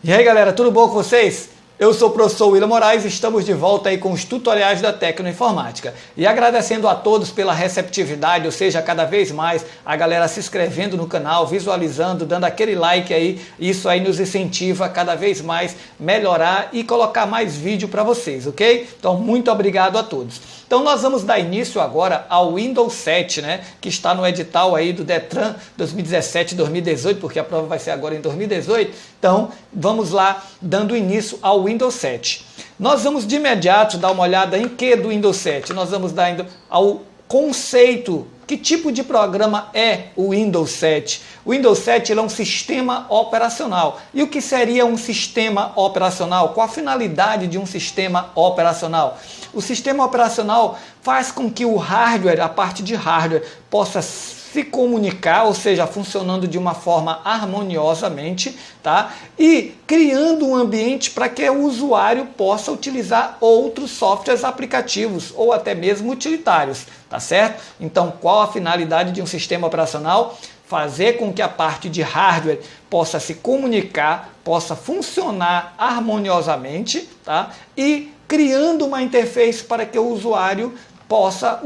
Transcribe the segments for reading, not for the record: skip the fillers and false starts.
E aí galera, tudo bom com vocês? Eu sou o professor William Moraes e estamos de volta aí com os tutoriais da Tecnoinformática. E agradecendo a todos pela receptividade, ou seja, cada vez mais a galera se inscrevendo no canal, visualizando, dando aquele like aí. Isso aí nos incentiva a cada vez mais melhorar e colocar mais vídeo para vocês, ok? Então, muito obrigado a todos. Então, nós vamos dar início agora ao Windows 7, né? Que está no edital aí do Detran 2017-2018, porque a prova vai ser agora em 2018. Então, vamos lá, dando início ao Windows 7. Nós vamos de imediato dar uma olhada em que do Windows 7? Nós vamos dar ao conceito. Que tipo de programa é o Windows 7? O Windows 7 ele é um sistema operacional. E o que seria um sistema operacional? Qual a finalidade de um sistema operacional? O sistema operacional faz com que o hardware, a parte de hardware, possa se comunicar, ou seja, funcionando de uma forma harmoniosamente, tá? E criando um ambiente para que o usuário possa utilizar outros softwares aplicativos ou até mesmo utilitários, tá certo? Então, qual a finalidade de um sistema operacional? Fazer com que a parte de hardware possa se comunicar, possa funcionar harmoniosamente, tá? E criando uma interface para que o usuário possa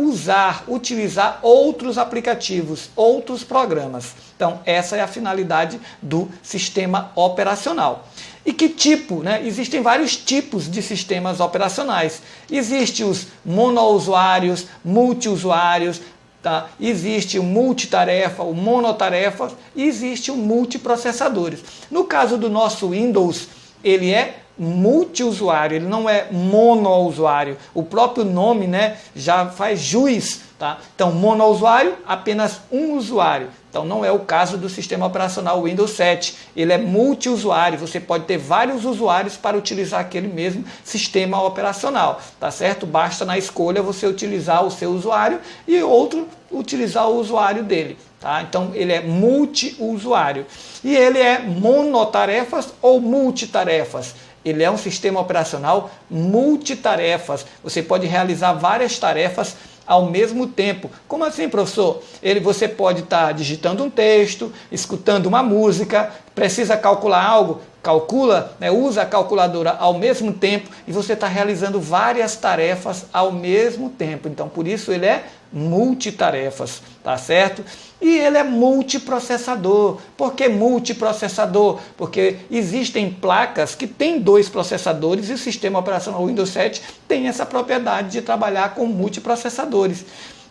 utilizar outros aplicativos, outros programas. Então, essa é a finalidade do sistema operacional. E que tipo, né? Existem vários tipos de sistemas operacionais. Existem os monousuários, multiusuários, tá? Existe o multitarefa, o monotarefa e existe o multiprocessadores. No caso do nosso Windows, ele é multiusuário, ele não é monousuário. O próprio nome, né, já faz jus, tá? Então, monousuário, apenas um usuário. Então, não é o caso do sistema operacional Windows 7. Ele é multiusuário, você pode ter vários usuários para utilizar aquele mesmo sistema operacional, tá certo? Basta na escolha você utilizar o seu usuário e outro utilizar o usuário dele. Tá? Então, ele é multiusuário. E ele é monotarefas ou multitarefas? Ele é um sistema operacional multitarefas. Você pode realizar várias tarefas ao mesmo tempo. Como assim, professor? Você pode estar digitando um texto, escutando uma música, precisa calcular algo? Calcula, né? Usa a calculadora ao mesmo tempo e você está realizando várias tarefas ao mesmo tempo. Então, por isso ele é multitarefas, tá certo? E ele é multiprocessador. Por que multiprocessador? Porque existem placas que têm 2 processadores e o sistema operacional Windows 7 tem essa propriedade de trabalhar com multiprocessadores.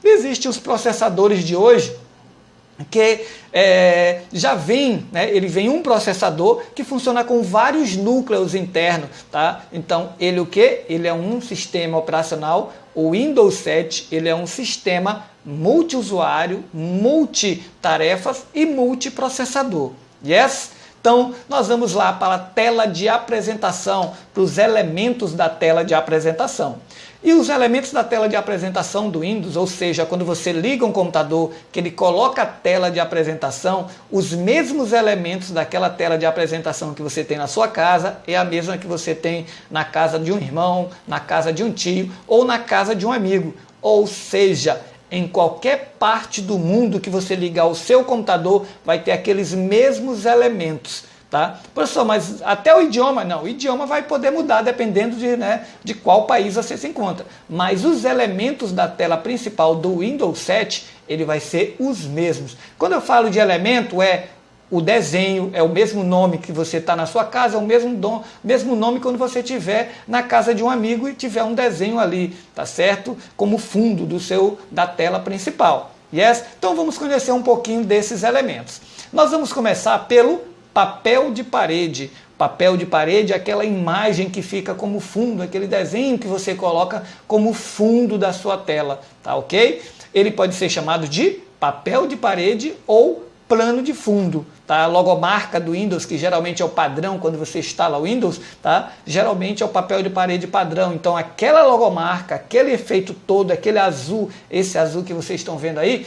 Existem os processadores de hoje que já vem, né, ele vem um processador que funciona com vários núcleos internos, tá? Então, ele o quê? Ele é um sistema operacional, o Windows 7, ele é um sistema multiusuário, multitarefas e multiprocessador. Yes? Então, nós vamos lá para a tela de apresentação, para os elementos da tela de apresentação. E os elementos da tela de apresentação do Windows, ou seja, quando você liga um computador, que ele coloca a tela de apresentação, os mesmos elementos daquela tela de apresentação que você tem na sua casa é a mesma que você tem na casa de um irmão, na casa de um tio ou na casa de um amigo. Ou seja, em qualquer parte do mundo que você ligar o seu computador, vai ter aqueles mesmos elementos. Tá? Professor, mas até o idioma? Não, o idioma vai poder mudar dependendo de qual país você se encontra. Mas os elementos da tela principal do Windows 7, ele vai ser os mesmos. Quando eu falo de elemento, é o desenho, é o mesmo nome que você está na sua casa, é o mesmo nome quando você estiver na casa de um amigo e tiver um desenho ali, tá certo? Como fundo da tela principal. Yes? Então vamos conhecer um pouquinho desses elementos. Nós vamos começar pelo papel de parede. Papel de parede é aquela imagem que fica como fundo, aquele desenho que você coloca como fundo da sua tela, tá ok? Ele pode ser chamado de papel de parede ou plano de fundo, tá? A logomarca do Windows, que geralmente é o padrão quando você instala o Windows, tá? Geralmente é o papel de parede padrão. Então aquela logomarca, aquele efeito todo, aquele azul, esse azul que vocês estão vendo aí,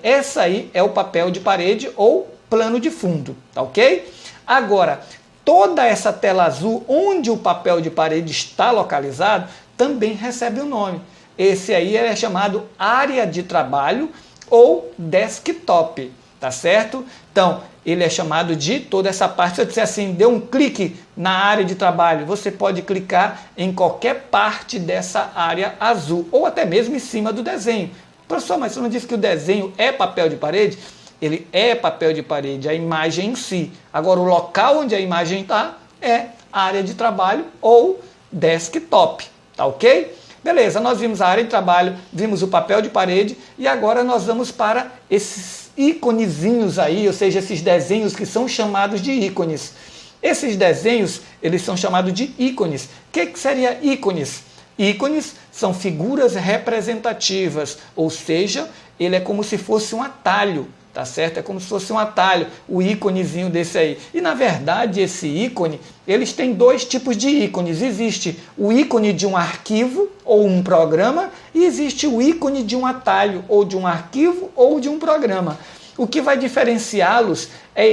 essa aí é o papel de parede ou plano de fundo, tá ok? Agora, toda essa tela azul onde o papel de parede está localizado também recebe um nome. esse aí é chamado área de trabalho ou desktop, tá certo? Então, ele é chamado de toda essa parte. Se eu disser assim, dê um clique na área de trabalho, você pode clicar em qualquer parte dessa área azul, ou até mesmo em cima do desenho. Professor, mas você não disse que o desenho é papel de parede? Ele é papel de parede, a imagem em si. Agora, o local onde a imagem está é área de trabalho ou desktop, tá ok? Beleza, nós vimos a área de trabalho, vimos o papel de parede e agora nós vamos para esses íconezinhos aí, ou seja, esses desenhos que são chamados de ícones. Esses desenhos, eles são chamados de ícones. O que seria ícones? Ícones são figuras representativas, ou seja, ele é como se fosse um atalho, tá certo? É como se fosse um atalho, o íconezinho desse aí. E na verdade esse ícone, eles têm dois tipos de ícones. Existe o ícone de um arquivo ou um programa e existe o ícone de um atalho ou de um arquivo ou de um programa. O que vai diferenciá-los é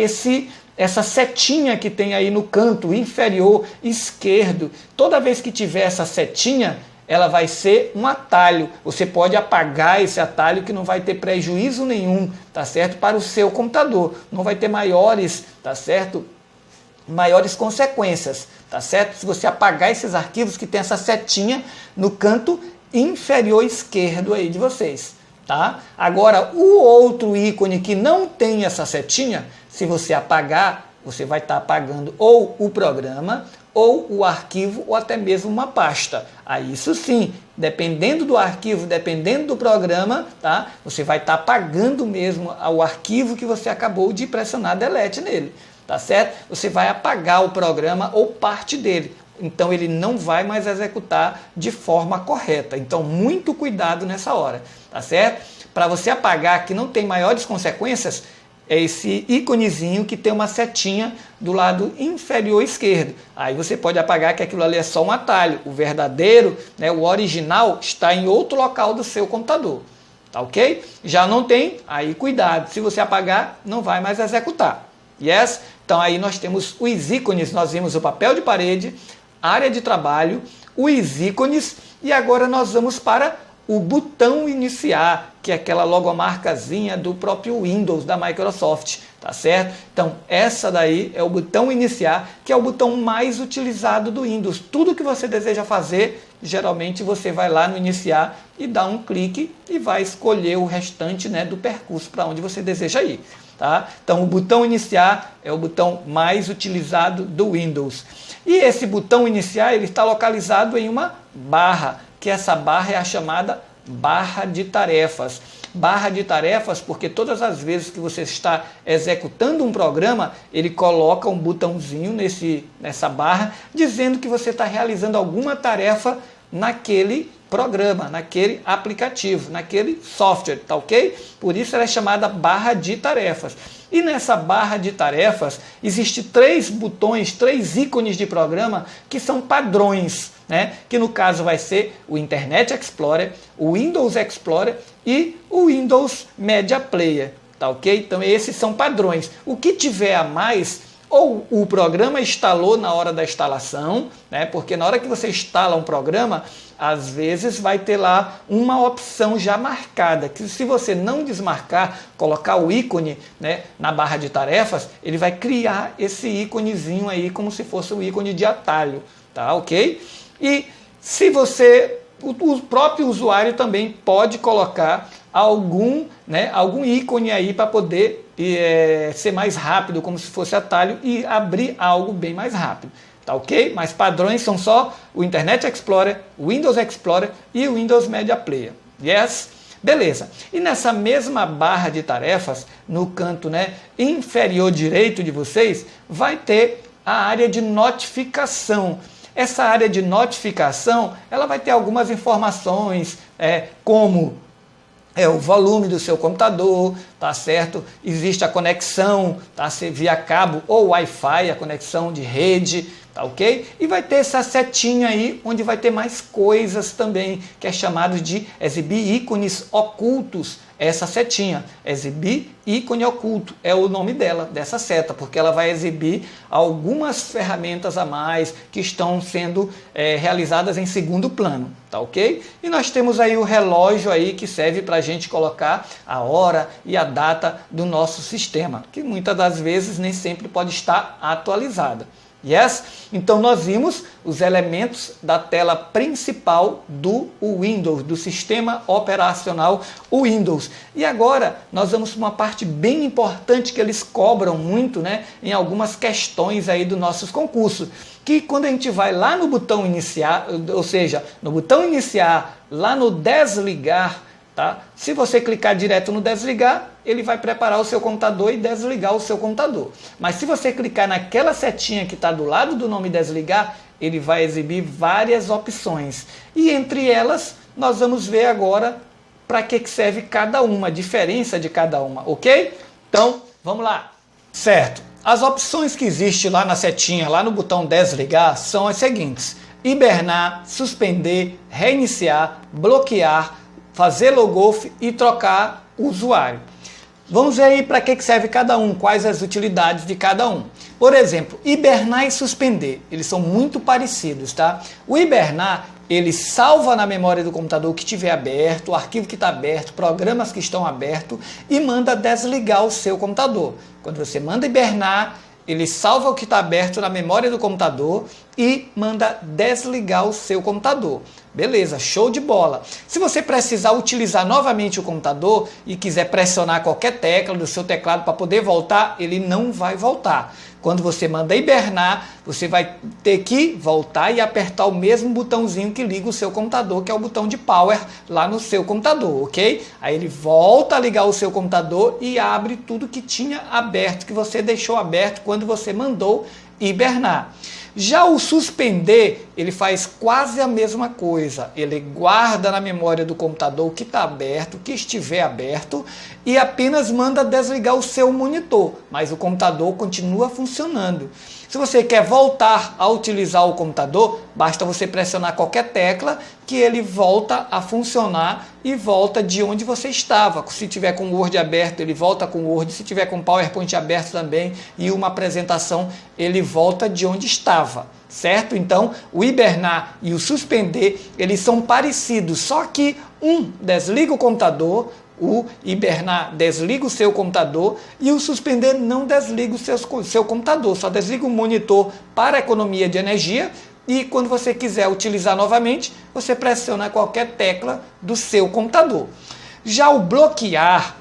essa setinha que tem aí no canto inferior esquerdo. Toda vez que tiver essa setinha, ela vai ser um atalho. Você pode apagar esse atalho que não vai ter prejuízo nenhum, tá certo? Para o seu computador. Não vai ter maiores, tá certo? Maiores consequências, tá certo? Se você apagar esses arquivos que tem essa setinha no canto inferior esquerdo aí de vocês, tá? Agora, o outro ícone que não tem essa setinha, se você apagar, você vai estar apagando ou o programa, ou o arquivo, ou até mesmo uma pasta. Aí isso sim, dependendo do arquivo, dependendo do programa, tá? Você vai estar apagando mesmo o arquivo que você acabou de pressionar delete nele, tá certo? Você vai apagar o programa ou parte dele. Então ele não vai mais executar de forma correta. Então muito cuidado nessa hora, tá certo? Para você apagar que não tem maiores consequências, é esse íconezinho que tem uma setinha do lado inferior esquerdo. Aí você pode apagar que aquilo ali é só um atalho. O verdadeiro, né, o original, está em outro local do seu computador. Tá ok? Já não tem, aí cuidado. Se você apagar, não vai mais executar. Yes? Então aí nós temos os ícones. Nós vimos o papel de parede, área de trabalho, os ícones e agora nós vamos para o botão iniciar, que é aquela logomarcazinha do próprio Windows da Microsoft, tá certo? Então, essa daí é o botão iniciar, que é o botão mais utilizado do Windows. Tudo que você deseja fazer, geralmente você vai lá no iniciar e dá um clique e vai escolher o restante, né, do percurso para onde você deseja ir, tá? Então, o botão iniciar é o botão mais utilizado do Windows. E esse botão iniciar, ele está localizado em uma barra, que essa barra é a chamada barra de tarefas. Barra de tarefas porque todas as vezes que você está executando um programa, ele coloca um botãozinho nessa barra, dizendo que você está realizando alguma tarefa naquele programa, naquele aplicativo, naquele software, tá ok? Por isso ela é chamada barra de tarefas. E nessa barra de tarefas, existem 3 botões, 3 ícones de programa que são padrões, né? Que no caso vai ser o Internet Explorer, o Windows Explorer e o Windows Media Player, tá ok? Então esses são padrões. O que tiver a mais, ou o programa instalou na hora da instalação, né? Porque na hora que você instala um programa, às vezes vai ter lá uma opção já marcada, que se você não desmarcar, colocar o ícone, né, na barra de tarefas, ele vai criar esse íconezinho aí como se fosse um ícone de atalho, tá ok? E se você, o próprio usuário também pode colocar algum ícone aí para poder ser mais rápido, como se fosse atalho e abrir algo bem mais rápido. Tá ok? Mas padrões são só o Internet Explorer, o Windows Explorer e o Windows Media Player. Yes? Beleza. E nessa mesma barra de tarefas, no canto, né, inferior direito de vocês, vai ter a área de notificação. Essa área de notificação, ela vai ter algumas informações, como o volume do seu computador, tá certo? Existe a conexão, tá, via cabo ou Wi-Fi, a conexão de rede, tá ok? E vai ter essa setinha aí, onde vai ter mais coisas também, que é chamado de exibir ícones ocultos. Essa setinha, exibir ícone oculto, é o nome dela, dessa seta, porque ela vai exibir algumas ferramentas a mais que estão sendo realizadas em segundo plano, tá ok? E nós temos aí o relógio aí que serve para a gente colocar a hora e a data do nosso sistema, que muitas das vezes nem sempre pode estar atualizada. Yes? Então nós vimos os elementos da tela principal do Windows, do sistema operacional Windows. E agora nós vamos para uma parte bem importante que eles cobram muito, né, em algumas questões aí dos nossos concursos, que quando a gente vai lá no botão iniciar, ou seja, no botão iniciar, lá no desligar, tá? Se você clicar direto no desligar, ele vai preparar o seu computador e desligar o seu computador. Mas se você clicar naquela setinha que está do lado do nome desligar, ele vai exibir várias opções. E entre elas, nós vamos ver agora para que serve cada uma, a diferença de cada uma, ok? Então, vamos lá. Certo. As opções que existem lá na setinha, lá no botão desligar, são as seguintes: hibernar, suspender, reiniciar, bloquear, fazer logout e trocar o usuário. Vamos ver aí para que serve cada um, quais as utilidades de cada um. Por exemplo, hibernar e suspender, eles são muito parecidos, tá? O hibernar, ele salva na memória do computador o que estiver aberto, o arquivo que está aberto, programas que estão abertos e manda desligar o seu computador. Quando você manda hibernar, ele salva o que está aberto na memória do computador e manda desligar o seu computador. Beleza, show de bola. Se você precisar utilizar novamente o computador e quiser pressionar qualquer tecla do seu teclado para poder voltar, ele não vai voltar. Quando você manda hibernar, você vai ter que voltar e apertar o mesmo botãozinho que liga o seu computador, que é o botão de power lá no seu computador, ok? Aí ele volta a ligar o seu computador e abre tudo que tinha aberto, que você deixou aberto quando você mandou hibernar. Já o suspender, ele faz quase a mesma coisa. Ele guarda na memória do computador o que está aberto, o que estiver aberto, e apenas manda desligar o seu monitor, mas o computador continua funcionando. Se você quer voltar a utilizar o computador, basta você pressionar qualquer tecla que ele volta a funcionar e volta de onde você estava. Se tiver com o Word aberto, ele volta com o Word. Se tiver com o PowerPoint aberto também e uma apresentação, ele volta de onde estava. Certo? Então, o hibernar e o suspender, eles são parecidos, só que um desliga o computador, o hibernar desliga o seu computador e o suspender não desliga o seu computador, só desliga o monitor para economia de energia e quando você quiser utilizar novamente, você pressiona qualquer tecla do seu computador. Já o bloquear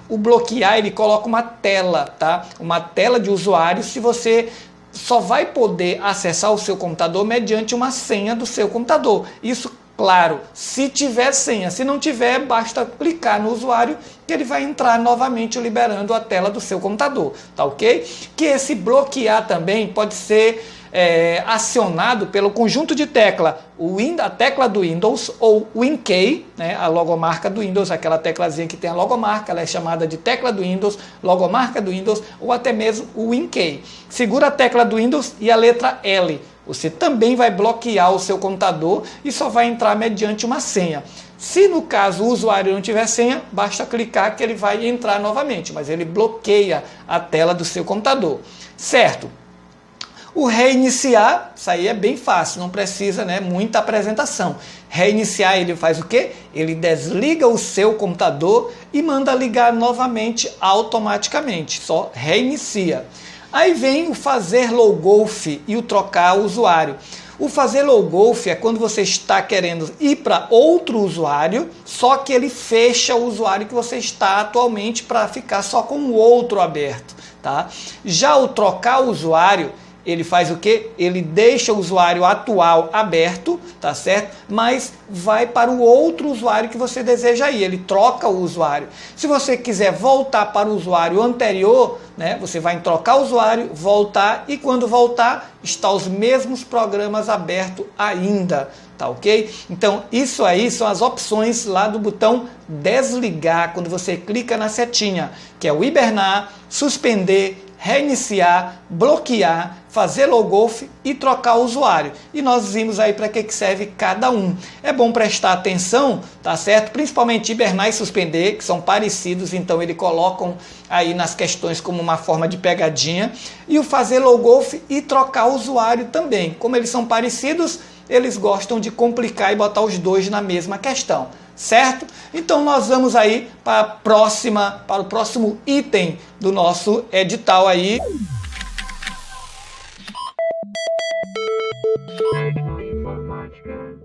ele coloca uma tela, tá? Uma tela de usuário se você só vai poder acessar o seu computador mediante uma senha do seu computador. Isso, claro, se tiver senha. Se não tiver, basta clicar no usuário que ele vai entrar novamente liberando a tela do seu computador, tá ok? Que esse bloquear também pode ser acionado pelo conjunto de tecla, a tecla do Windows ou WinKey, né, a logomarca do Windows, aquela teclazinha que tem a logomarca, ela é chamada de tecla do Windows, logomarca do Windows ou até mesmo o WinKey. Segura a tecla do Windows e a letra L. Você também vai bloquear o seu computador e só vai entrar mediante uma senha. Se no caso o usuário não tiver senha, basta clicar que ele vai entrar novamente, mas ele bloqueia a tela do seu computador. Certo? O reiniciar, isso aí é bem fácil, não precisa, né, muita apresentação. Reiniciar, ele faz o quê? Ele desliga o seu computador e manda ligar novamente automaticamente, só reinicia. Aí vem o fazer logout e o trocar o usuário. O fazer logout é quando você está querendo ir para outro usuário, só que ele fecha o usuário que você está atualmente para ficar só com o outro aberto, tá? Já o trocar o usuário, ele faz o quê? Ele deixa o usuário atual aberto, tá certo? Mas vai para o outro usuário que você deseja ir. Ele troca o usuário. Se você quiser voltar para o usuário anterior, né, você vai em trocar o usuário, voltar e quando voltar, está os mesmos programas abertos ainda. Tá ok? Então, isso aí são as opções lá do botão desligar, quando você clica na setinha, que é o hibernar, suspender, reiniciar, bloquear, fazer logout e trocar o usuário. E nós vimos aí para que serve cada um. É bom prestar atenção, tá certo? Principalmente hibernar e suspender, que são parecidos, então eles colocam aí nas questões como uma forma de pegadinha. E o fazer logout e trocar o usuário também. Como eles são parecidos, eles gostam de complicar e botar os dois na mesma questão, certo? Então nós vamos aí para o próximo item do nosso edital aí. Informática.